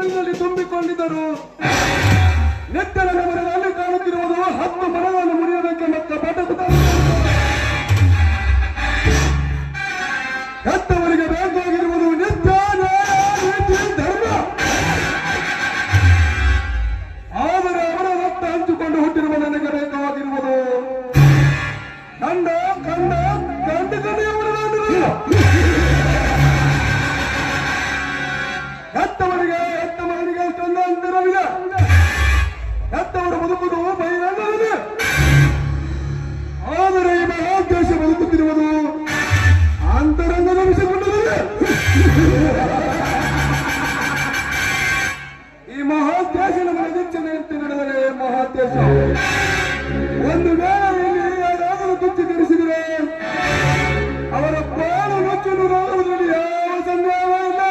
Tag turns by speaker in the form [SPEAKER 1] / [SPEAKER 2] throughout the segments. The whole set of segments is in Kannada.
[SPEAKER 1] ಮನಸ್ಸಿನಲ್ಲಿ ತುಂಬಿಕೊಂಡಿದ್ದರು. ನೆತ್ತರದ ಮರದಲ್ಲಿ ಕಾಣುತ್ತಿರುವುದು 10 ಮರಗಳನ್ನು ಮುರಿಯೋದಕ್ಕೆ ಮತ್ತೆ ಪಟಕುತ್ತಾರೆ. ಹೆತ್ತವರಿಗೆ ಬೇಕಾಗಿರುವುದು ನಿತ್ಯ ನೀತಿ ಧರ್ಮ. ಆದರೆ ಅವರ ರಕ್ತ ಹಂಚಿಕೊಂಡು ಹುಟ್ಟಿರುವ ನನಗೆ ಬೇಕಾಗಿರುವುದು ಹೆತ್ತ ಮಗನಿಗೆ ಅಷ್ಟೊಂದು ಅಂತರವಿದೆ. ಹೆತ್ತವರು ಬದುಕುವುದು ಬಹಿರಂಗವಿದೆ. ಆದರೆ ಈ ಮಹಾದೇಶ ಬದುಕುತ್ತಿರುವುದು ಅಂತರಂಗದ ವಿಷಯಗೊಂಡಿದೆ. ಈ ಮಹಾದೇಶ ನಮ್ಮ ನಿಚ್ಚನೆಯಂತೆ ನಡೆದರೆ ಮಹಾದೇಶ ಒಂದು ವೇಳೆ ಇಲ್ಲಿ ಯಾರಾದರೂ ತುಚ್ಚಿ ಧರಿಸಿದರೆ ಅವರ ಪಾಲು ನುಚ್ಚನ್ನು ನೋಡುವುದರಲ್ಲಿ ಯಾವ ಸಂದೇಹವಿಲ್ಲ.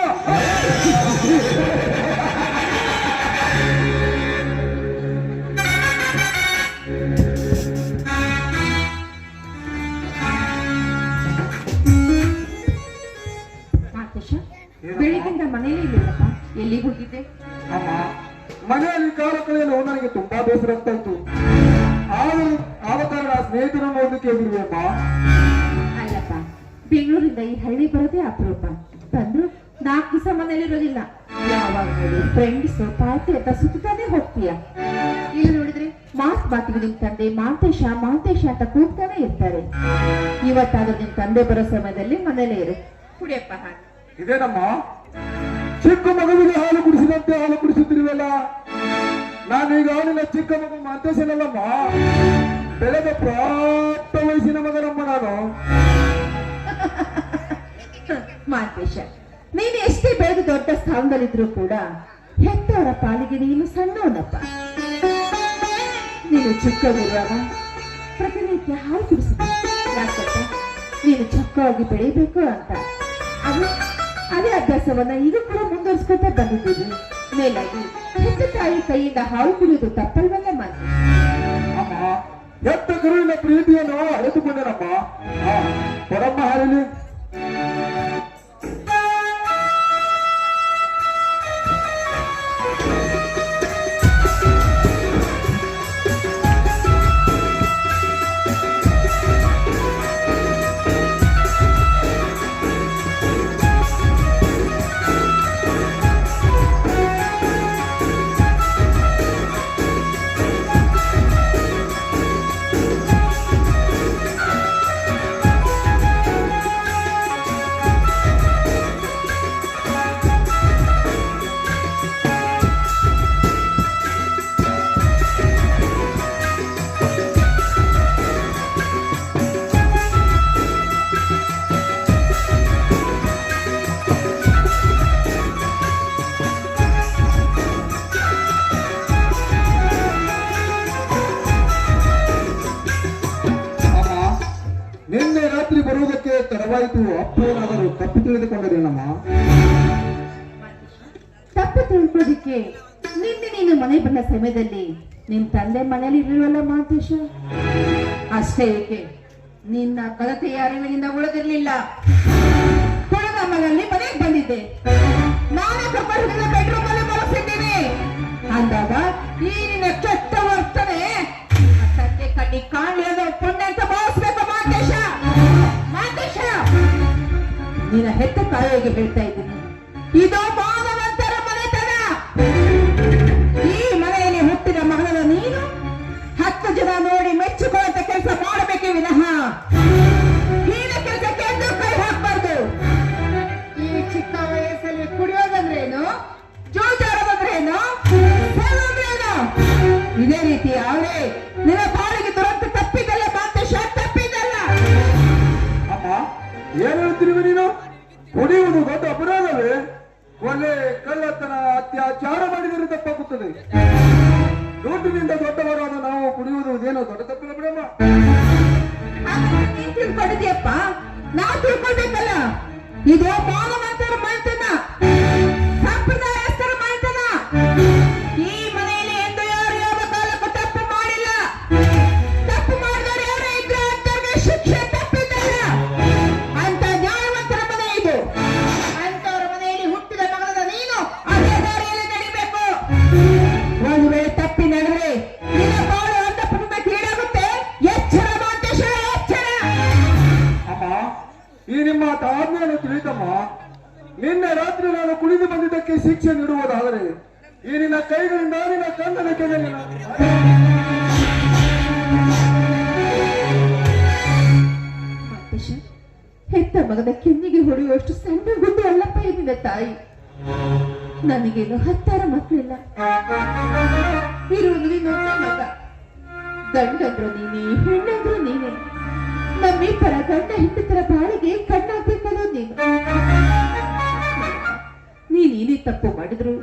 [SPEAKER 2] ಬೆಳಿಗ್ಗಿಂದ ಮನೆಯಲ್ಲಿ ಇಲ್ಲಪ್ಪ, ಎಲ್ಲಿ ಹೋಗಿದ್ದೆ?
[SPEAKER 1] ಅಮ್ಮ, ಮನೆಯಲ್ಲಿ ಕಾಲ ಕಳೆಯಲು ನನಗೆ ತುಂಬಾ ಬೇಸರ ಆಗ್ತಾ ಇತ್ತು. ಆದ ಕಾರಣ ಸ್ನೇಹಿತರನ್ನು ನೋಡಲಿಕ್ಕೆ ಹೋಗಿರ್ಬೇಕ.
[SPEAKER 2] ಅಲ್ಲಪ್ಪ, ಬೆಂಗಳೂರಿಂದ ಈ ಹಳ್ಳಿ ಬರೋದೇ ಅಪರೂಪ. ಬಂದ್ರು 4 ದಿವಸ ಮನೇಲಿರೋದಿಲ್ಲ. ಯಾವಾಗ ನೋಡಿ ಫ್ರೆಂಡ್ಸ್ ಪಾರ್ಟಿ ಅಂತ ಸುತ್ತಾನೆ ಹೋಗ್ತೀಯ. ಇಲ್ಲಿ ನೋಡಿದ್ರೆ ಮಾತಿಗೆ ನಿಮ್ ತಂದೆ ಮಾಂತೇಶ ಅಂತ ಕೂಗ್ತಾನೆ ಇರ್ತಾರೆ. ಇವತ್ತಾದ್ರೂ ನಿಮ್ ತಂದೆ ಬರೋ ಸಮಯದಲ್ಲಿ ಮನೇಲೇ ಇರು. ಕುಡಿಯಪ್ಪ ಹಾಲು.
[SPEAKER 1] ಇದೇನಮ್ಮ, ಚಿಕ್ಕ ಮಗುವಿಗೆ ಹಾಲು ಕುಡಿಸಿದಂತೆ ಹಾಲು ಕುಡಿಸುತ್ತಿರುವಲ್ಲ. ನಾನೀಗ ನಿನ್ನ ಚಿಕ್ಕ ಮಗು ಮಾಂತೇಶನಲ್ಲಮ್ಮ, ಬೆಳೆದ ಪ್ರಾಪ್ತ ವಯಸ್ಸಿನ ಮಗನಮ್ಮ ನಾನು.
[SPEAKER 2] ಮಾಂತೇಶ, ನೀನು ಎಷ್ಟೇ ಬೆಳೆದು ದೊಡ್ಡ ಸ್ಥಾನದಲ್ಲಿದ್ರು ಕೂಡ ಹೆತ್ತವರ ಪಾಲಿಗೆ ನೀನು ಸಣ್ಣವನಪ್ಪ. ನೀನು ಚಿಕ್ಕವಿರುವಾಗ ಪ್ರತಿನಿತ್ಯ ಹಾಲು ಕುಡಿಸಿದ. ಯಾಕಂತ ನೀನು ಚಿಕ್ಕವಾಗಿ ಬೆಳಿಬೇಕು ಅಂತ. ಅದೇ ಅಭ್ಯಾಸವನ್ನ ಈಗ ಕೂಡ ಮುಂದುವರಿಸ್ಕೊತಾ ಬಂದಿದ್ದೀವಿ. ಮೇಲಾಗಿ ಹೆತ್ತ ತಾಯಿ ಕೈಯಿಂದ ಹಾಲು ಕುಡಿಯೋದು ತಪ್ಪಲ್ವಲ್ಲ ಮಾತು.
[SPEAKER 1] ಅಮ್ಮ, ಹೆತ್ತ ಗುರುವಿನ ಪ್ರೀತಿಯನ್ನು ಅರಿತುಕೊಂಡೇನಮ್ಮ. ಕೊಡಮ್ಮ ಹಾಲಿನಿ. ಬರುವುದಕ್ಕೆ ತಡವಾಯಿತು. ಅಪ್ಪನಾದರೂ ತಪ್ಪು ತಿಳಿದುಕೊಂಡರೇನಮ್ಮ?
[SPEAKER 2] ತಪ್ಪು ತಿಳ್ಕೊಳ್ಳೋದಿಕ್ಕೆ ನಿನ್ನೆ ನೀನು ಮನೆ ಬಂದ ಸಮಯದಲ್ಲಿ ನಿಮ್ ತಂದೆ ಮನೇಲಿ ಇರಲಿಲ್ಲ ಮಾಂತೇಶ. ಅಷ್ಟೇ ಏಕೆ, ನಿನ್ನ ಕಲತೆಯ ಅರಿವಿನಿಂದ ಉಳಿದಿರ್ಲಿಲ್ಲ. ಕೊಡದ ಮಗಲ್ಲಿ ಮನೆಗೆ ಬಂದಿದ್ದೆ. ನಾನೇ ಕರ್ಕೊಂಡು ಬೆಡ್ರೂಮ್ ಅಲ್ಲಿ ಬರೆಸಿದ್ದೀನಿ ಅಂದಾಗ ಈ ನಿನ್ನ ಕೆಟ್ಟ ವರ್ತನೆ ಸತ್ಯ ಕಣ್ಣಿ ಕಾಣಲಿಲ್ಲ ಪುಣ್ಯ ಅಂತ ಭಾವಿಸ್ಬೇಕು ಮಾಂತೇಶ. ನಿನ್ನ ಹೆತ್ತ ತಾಯಿಗೆ ಹೇಳ್ತಾ ಇದ್ದೀನಿ, ಇದು ಮಾನವಂತರ ಮನೆತನ. ಈ ಮನೆಯಲ್ಲಿ ಹುಟ್ಟಿದ ಮಗನ ನೀನು 10 ಜನ ನೋಡಿ ಮೆಚ್ಚಿಕೊಳ್ಳುವಂತ ಕೆಲಸ ಮಾಡಬೇಕೇ ವಿನಃ ಹೀನ ಕೆಲಸಕ್ಕೆ ಎಂದು ಕೈ ಹಾಕಬಾರ್ದು. ಈ ಚಿಕ್ಕ ವಯಸ್ಸಲ್ಲಿ ಕುಡಿಯೋದಂದ್ರೇನು, ಜೋಜಾಡೋದಂದ್ರೇನು, ಸೇವಂದ್ರೇನು, ಇದೇ ರೀತಿ ಅವರೇ ನಿನ್ನ ಬಾಳಿಗೆ ದುರಂತ ತಪ್ಪಿದಲ್ಲ ಮಾಂತೇಶ, ತಪ್ಪಿದಲ್ಲ.
[SPEAKER 1] ಅಮ್ಮ, ಏನ್ ಹೇಳ್ತಿರುವೆ ನೀನು? ಕುಡಿಯುವುದು ದೊಡ್ಡ ಅಪರಾಧವೇ? ಕೊಲೆ, ಕಳ್ಳತನ, ಅತ್ಯಾಚಾರ ಮಾಡಿದರೆ ತಪ್ಪಾಗುತ್ತದೆ. ದುಡ್ಡಿನಿಂದ ದೊಡ್ಡವರಾದ ನಾವು ಕುಡಿಯುವುದು ಏನೋ ದೊಡ್ಡ ತಪ್ಪಿಲ್ಲ ಬಿಡಮ್ಮ.
[SPEAKER 2] ತಿಳ್ಕೊಂಡಿದ್ಯಪ್ಪ, ನಾವು ತಿಳ್ಕೊಳ್ಬೇಕಲ್ಲ. ಇದು ಮಾನವಂತರ ಮನೆತನ, ಸಂಪ್ರದಾಯಸ್ಥರ ಮನೆತನ. ಈ ಮನೆಯಲ್ಲಿ ಎಂದು ಯಾರು ಯಾವ ಕಾಲಕ್ಕೂ ತಪ್ಪು ಮಾಡಿಲ್ಲ. ತಪ್ಪು ಮಾಡಿದವರು ಯಾರೇ ಇದ್ರೆ ಅಂತವ್ರಿಗೆ ಶಿಕ್ಷೆ ತಪ್ಪಿದ್ದಲ್ಲ. ಅಂತ ನ್ಯಾಯವಂತರ ಮನೆ ಇದು. ಅಂತವರ ಮನೆಯಲ್ಲಿ ಹುಟ್ಟಿದ ಮಗನ ನೀನು ಅದೇ ದಾರಿಯಲ್ಲಿ ನಡಿಬೇಕು.
[SPEAKER 1] ಜಗದೀಶಮ್ಮ, ನಿನ್ನೆ ರಾತ್ರಿ ನಾನು ಕುಡಿದು ಬಂದಿದ್ದಕ್ಕೆ ಶಿಕ್ಷೆ ನೀಡುವುದಾದರೆ ಈ ನಿನ್ನ ಕೈಗಳಿಂದ ನಿನ್ನ ಕಣ್ಣನ ಕೆಳಗೆ
[SPEAKER 2] ಮಾತೇಶ, ಹೆತ್ತ ಮಗದ ಕೆನ್ನಿಗೆ ಹೊಡೆಯುವಷ್ಟು ಸಣ್ಣ ಗುಂಡು ಅಲ್ಲಪ್ಪ ಇದ್ದಿದೆ ತಾಯಿ. ನನಗೇನು 10 ಮಕ್ಕಳಿಲ್ಲ, ಇರುವುದು ನೀನೊಬ್ಬ ಮಗ. ಗಂಡಂದ್ರು ನೀನೇ, ಹೆಣ್ಣಂದ್ರು ನೀನೇ. ನಮ್ಮಿಬ್ಬರ ಗಂಡ ಹೆಂಡತರ ಬಾಳಿಗೆ ಕಣ್ಣಾಗ್ಬೇಕನ್ನೋ ನೀನು. ನೀನೇನೇ ತಪ್ಪು ಮಾಡಿದ್ರು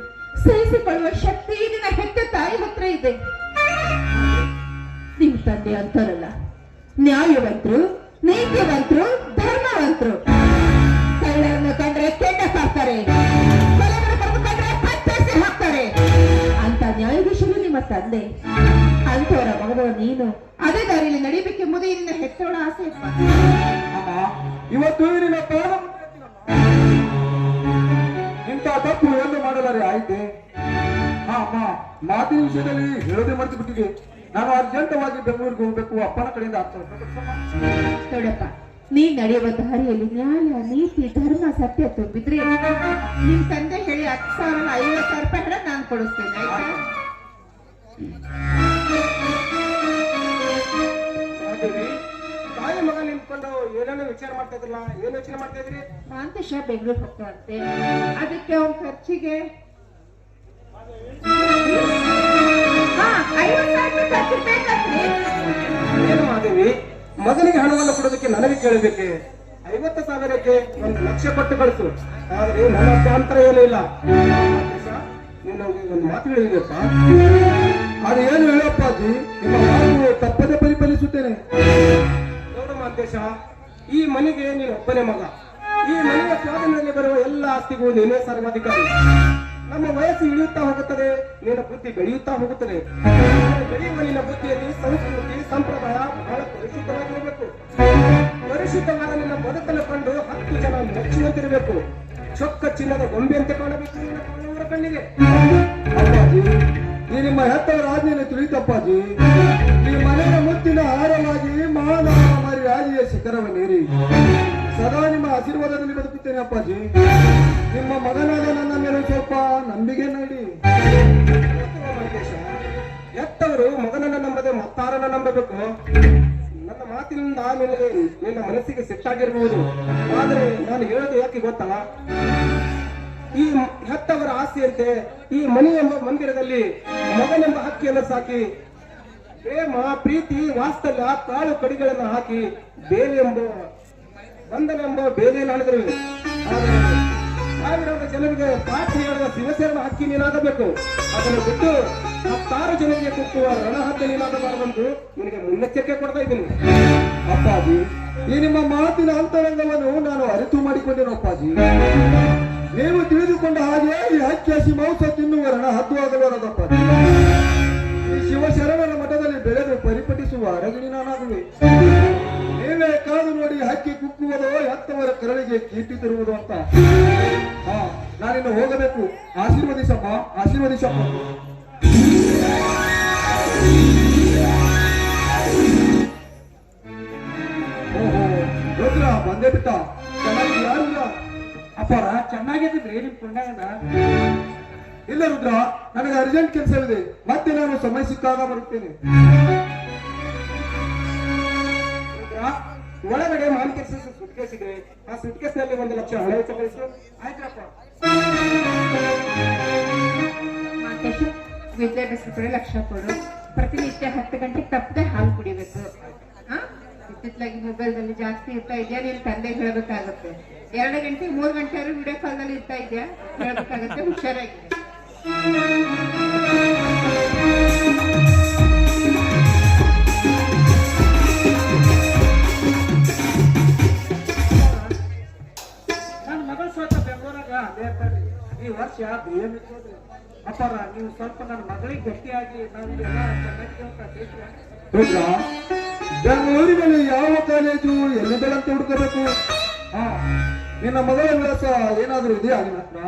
[SPEAKER 2] ಸಹಿಸಿಕೊಳ್ಳುವ ಶಕ್ತಿ ನಿನ್ನ ಹೆತ್ತ ತಾಯಿ ಹತ್ರ ಇದೆ. ನಿಮ್ ತಂದೆ ಅಂತಾರಲ್ಲ, ನ್ಯಾಯವಂತರು, ನೀತಿವಂತರು, ಧರ್ಮವಂತರು. ಕಳ್ಳರನ್ನು ಕಂಡ್ರೆ ಕೆಂಡ ಹಾಕ್ತಾರೆ, ಕೊಲೆಗಳನ್ನು ಕಂಡ್ರೆ ಕತ್ತರಿಸಿ ಹಾಕ್ತಾರೆ ಅಂತ ನ್ಯಾಯಾಧೀಶರು ನಿಮ್ಮ ತಂದೆ. ಅಂತವರ ಮಗದವ ನೀನು ಅದೇ ದಾರಿಯಲ್ಲಿ ನಡಿಬೇಕೆಂಬುದೇ ನಿನ್ನ ಹೆತ್ತವಳ ಆಸೆ ಇಪ್ಪ.
[SPEAKER 1] ಅಮ್ಮ, ಇವತ್ತು ಈ ನಿನ್ನ ಪ್ರಾಣ ಇಂಥ ತಪ್ಪು ಎಂದು ಮಾಡಲಾರೆ ಆಯ್ತೆ. ಅಮ್ಮ, ಮಾತಿನ ವಿಷಯದಲ್ಲಿ ಹೇಳೋದೇ ಮರೆತು ಬಿಟ್ಟಿದೆ. ನಾನು ಅರ್ಜೆಂಟವಾಗಿ ಬೆಂಗಳೂರಿಗೆ ಹೋಗ್ಬೇಕು, ಅಪ್ಪನ ಕಡೆಯಿಂದ
[SPEAKER 2] ನೋಡಪ್ಪ, ನೀ ನಡೆಯುವ ದಾರಿಯಲ್ಲಿ ನ್ಯಾಯ, ನೀತಿ, ಧರ್ಮ, ಸತ್ಯ ತುಂಬಿದ್ರೆ ನಿಮ್ ತಂದೆ ಹೇಳಿ 10,000 50,000 ರೂಪಾಯಿ ಹಣ ನಾನು ಕೊಡಿಸ್ತೇನೆ, ಆಯ್ತಾ?
[SPEAKER 3] ತಾಯಿ ಮಗ ನಿಂತ್ಕೊಂಡು ಏನೇನೋ ವಿಚಾರ ಮಾಡ್ತಾ ಇದ್ರಲ್ಲ, ಏನ್ ಯೋಚನೆ ಮಾಡ್ತಾ ಇದ್ರಿ?
[SPEAKER 2] ಮಾಂತೇಶ ಬೆಂಗಳೂರು ಹೋಗ್ತಾವಂತೆ, ಅದಕ್ಕೆ ಅವನ ಖರ್ಚಿಗೆ 50,000 ರೂಪಾಯಿ ಖರ್ಚು ಬೇಕಂತೆ.
[SPEAKER 3] ಏನು ಮಾದೇವಿ, ಮಗನಿಗೆ ಹಣವನ್ನು ಕೊಡೋದಕ್ಕೆ ನನಗೆ ಕೇಳಬೇಕೆ? 50,000ಕ್ಕೆ 1,00,000 ಕೊಟ್ಟು ಕಳಿಸು. ಆದ್ರೆ ನನ್ನ ಅಭ್ಯಂತರ ಏನೂ ಇಲ್ಲ. ನೀನು ಒಂದು ಮಾತು ಹೇಳಿದೆಯಪ್ಪ,
[SPEAKER 1] ಅದು ಏನು ಹೇಳಪ್ಪಾಜಿ, ನಿಮ್ಮ ಮಾತು ತಪ್ಪದೆ ಪರಿಪಾಲಿಸುತ್ತೇನೆ.
[SPEAKER 3] ನೋಡು ಮಾಂತೇಶ, ಈ ಮನೆಗೆ ನೀನು ಒಬ್ಬನೇ ಮಗ. ಈ ಮನೆಯ ಸ್ವಾಧೀನದಲ್ಲಿ ಬರುವ ಎಲ್ಲ ಆಸ್ತಿಗೂ ನೀನೇ ಸರ್ವಾಧಿಕಾರಿ. ನಮ್ಮ ವಯಸ್ಸು ಇಳಿಯುತ್ತಾ ಹೋಗುತ್ತದೆ, ನಿನ್ನ ಬುದ್ಧಿ ಬೆಳೆಯುತ್ತಾ ಹೋಗುತ್ತದೆ. ಬೆಳೆಯುವ ನಿನ್ನ ಬುದ್ಧಿಯಲ್ಲಿ ಸಂಸ್ಕೃತಿ, ಸಂಪ್ರದಾಯ ಬಹಳ ಪರಿಶುದ್ಧವಾಗಿರಬೇಕು. ಪರಿಶುದ್ಧವಾದ ನಿನ್ನ ಬದುಕನ್ನು ಕಂಡು 10 ಜನ ಮೆಚ್ಚುವಂತಿರಬೇಕು. ಚೊಕ್ಕ ಚಿನ್ನದ ಗೊಂಬೆಯಂತೆ ಕಾಣಬೇಕು ನಿನ್ನ ಕಾಣುವವರ ಕಣ್ಣಿಗೆ.
[SPEAKER 1] ಅಪ್ಪಾಜಿ, ಈ ನಿಮ್ಮ ಹೆತ್ತವರ ಆಜ್ಞೆಯನ್ನು ತಿಳಿತಪ್ಪಾಜಿ. ಈ ಮನೆಯ ಮುತ್ತಿನ ಹಾರವಾಗಿ ಮಾನವ ಮಾರಿ ರಾಜಿಯ ಶಿಖರವನ್ನೇರಿ ಸದಾ ನಿಮ್ಮ ಆಶೀರ್ವಾದದಲ್ಲಿ ಬದುಕುತ್ತೇನೆ ಅಪ್ಪಾಜಿ. ನಿಮ್ಮ ಮಗನಾದ ನನ್ನ ಮೇಲೆ ಸ್ವಲ್ಪ ನಂಬಿಕೆ ನೀಡಿ.
[SPEAKER 3] ಹೆತ್ತವರು ಮಗನನ್ನ ನಂಬದೆ ಮತ್ತಾರನ್ನ ನಂಬಬೇಕು. ನನ್ನ ಮಾತಿನಿಂದ ನಿನಗೆ ನಿನ್ನ ಮನಸ್ಸಿಗೆ ಸಿಟ್ಟಾಗಿರಬಹುದು, ಆದ್ರೆ ನಾನು ಹೇಳೋದು ಯಾಕೆ ಗೊತ್ತಾ? ಈ ಹೆತ್ತವರ ಆಸೆಯಂತೆ ಈ ಮನೆ ಎಂಬ ಮಂದಿರದಲ್ಲಿ ಮಗನೆಂಬ ಹಕ್ಕಿಯನ್ನು ಸಾಕಿ ಪ್ರೇಮ, ಪ್ರೀತಿ, ವಾತ್ಸಲ್ಯ, ಕಾಳು ಕಡಿಗಳನ್ನು ಹಾಕಿ ಬೇರೆ ಎಂಬ ಬಂಧನ ಎಂಬ ಬೇಲೆಯನ್ನು ಅಳೆದರು. ಆದರೆ ಸಾವಿರಾರು ಜನರಿಗೆ ಪಾಠ ಹೇಳುವ ಶಿವಸೇನ ಹಕ್ಕಿ ನೀನಾಗಬೇಕು. ಅದನ್ನು ಬಿಟ್ಟು 10 ಜನರಿಗೆ ಕುಟ್ಟುವ ರಣಹದ್ದೆ ನೀನಾಗಬಾರದೆಂದು ನಿನಗೆ ಮುನ್ನೆಚ್ಚರಿಕೆ ಕೊಡ್ತಾ ಇದ್ದೀನಿ.
[SPEAKER 1] ಅಪ್ಪಾಜಿ, ಈ ನಿಮ್ಮ ಮಾತಿನ ಅಂತರಂಗವನ್ನು ನಾನು ಅರಿತು ಮಾಡಿಕೊಂಡೇನು ಅಪ್ಪಾಜಿ. ನೀವು ತಿಳಿದುಕೊಂಡ ಹಾಗೆ ಈ ಹಕ್ಕಿ ಹಸಿ ಮಾಂಸ ತಿನ್ನುವ ರಣ ಹದ್ದು ಆಗಲಾರದಪ್ಪಾಜಿ. ಈ ಶಿವಶರಣರ ಮಠದಲ್ಲಿ ಬೆಳೆದು ಪರಿಪಟಿಸುವ ಅರಗಿಣಿ ನಾನಾಗುವೆ. ನೀವೇ ಕಾದು ನೋಡಿ ಹಕ್ಕಿ ಕುಕ್ಕುವುದೋ ಹೆತ್ತವರ ಕರಳಿಗೆ ಕೀರ್ತಿ ತರುವುದು ಅಂತ. ನಾನಿನ್ನು ಹೋಗಬೇಕು. ಆಶೀರ್ವದಿಸಮ್ಮ, ಆಶೀರ್ವದಿಸಮ್ಮ. ಓಹೋ, ರುದ್ರ ಬಂದೇ ಬಿಟ್ಟ. ಚೆನ್ನಾಗಿ ಯಾರಿಲ್ಲ
[SPEAKER 3] ಅಪ್ಪಾರ, ಚೆನ್ನಾಗಿದ್ರಿ ನಿಮ್ ಪುಣ್ಯನ.
[SPEAKER 1] ಇಲ್ಲ ರುದ್ರ, ನನಗೆ ಅರ್ಜೆಂಟ್ ಕೆಲಸವಿದೆ. ಮತ್ತೆ ನಾನು ಸಮಯ ಸಿಕ್ಕಾಗ ಬರುತ್ತೇನೆ.
[SPEAKER 3] ಒಳಗಡೆ ಮಾನ್ಕೇಸ್ ಸುಟ್ಕೇಸ್ ಇದೆ, ಆ ಸುಟ್ಕೇಸ್ ನಲ್ಲಿ 1,00,000 ಹಣ ವೆಚ್ಚ ಕಳಿಸು. ಆಯ್ತಪ್ಪ.
[SPEAKER 2] ಮಾಂತೇಶ, ವಿದ್ಯಾಭ್ಯಾಸ ಕಡೆ ಲಕ್ಷ್ಯ ಕೊಡು. ಪ್ರತಿನಿತ್ಯ 10 ಗಂಟೆಗೆ ತಪ್ಪದೆ ಹಾಲು ಕುಡಿಬೇಕು. ಇತ್ತಿತ್ತಲಾಗಿ ಮೊಬೈಲ್ದಲ್ಲಿ ಜಾಸ್ತಿ ಇರ್ತಾ ಇದೆಯಾ, ನೀನ್ ತಂದೆ ಹೇಳ್ಬೇಕಾಗತ್ತೆ. 2 ಗಂಟೆ 3 ಗಂಟೆ ವಿಡಿಯೋ ಕಾಲ್ನಲ್ಲಿ ಇರ್ತಾ ಇದೆಯಾ, ಹೇಳ್ಬೇಕಾಗತ್ತೆ. ಹುಷಾರಾಗಿದೆ.
[SPEAKER 3] ನನ್ನ ಮಗಳು ಸ್ವಲ್ಪ ಬೆಂಗಳೂರಾಗ ಅದೇ ಇರ್ತಾರೆ. ಈ ವರ್ಷ BA ಮುಗಿಸೋದ್ರಿ. ಅಪ್ಪಾರ, ನೀವು ಸ್ವಲ್ಪ ನನ್ನ ಮಗಳಿಗೆ ಗಟ್ಟಿಯಾಗಿ ನಾವು ಎಲ್ಲ ಚೆನ್ನಾಗಿ
[SPEAKER 1] ರುದ್ರ, ಬೆಂಗಳೂರಿನಲ್ಲಿ ಯಾವ ಕಾಲೇಜು ಎಲ್ಲಿದ್ದರಂತ ಹುಡುಕಬೇಕು? ನಿನ್ನ ಮಗಳ ವಿಳಾಸ ಏನಾದರೂ ಇದೆಯಾ ನಿಮ್ಮ ಹತ್ರ?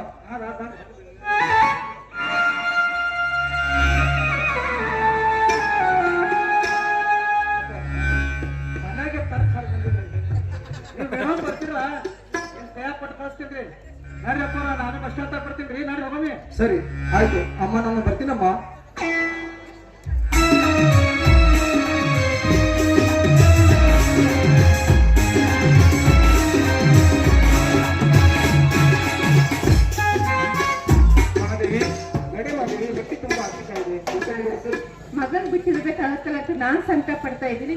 [SPEAKER 3] ಮನೆಗೆ ತರ್ಕ ಬಂದಿದ್ರಿ. ನೀವು ಬರ್ತೀರಾ?
[SPEAKER 4] ಕೊಟ್ಟು ಕಳಿಸ್ತೀನಿ ನಡ್ರಪ್ಪ ನಾನು ಪಶ್ಚಾತ್ತಾಪ ಪಡ್ತೀನಿ ರೀ ನಡ್ರಿ ಹೋಗಮ್ಮಿ
[SPEAKER 1] ಸರಿ ಆಯ್ತು ಅಮ್ಮ ನಾನು ಬರ್ತೀನಮ್ಮ.
[SPEAKER 3] ಮಹಾದೇವಿ ನಡೆ ಮಹಾದೇವಿ, ಹೊಟ್ಟೆ ತುಂಬಾ ಹಸಿತಾ ಇದೆ. ಊಟ ಮಾಡಿಸು.
[SPEAKER 2] ಮಗನ್ ಬಿಟ್ಟಿರ್ಬೇಕಾಗತ್ತಲ್ಲ ಅಂತ ನಾನ್ ಸಂಕಟ ಪಡ್ತಾ ಇದ್ದೀನಿ.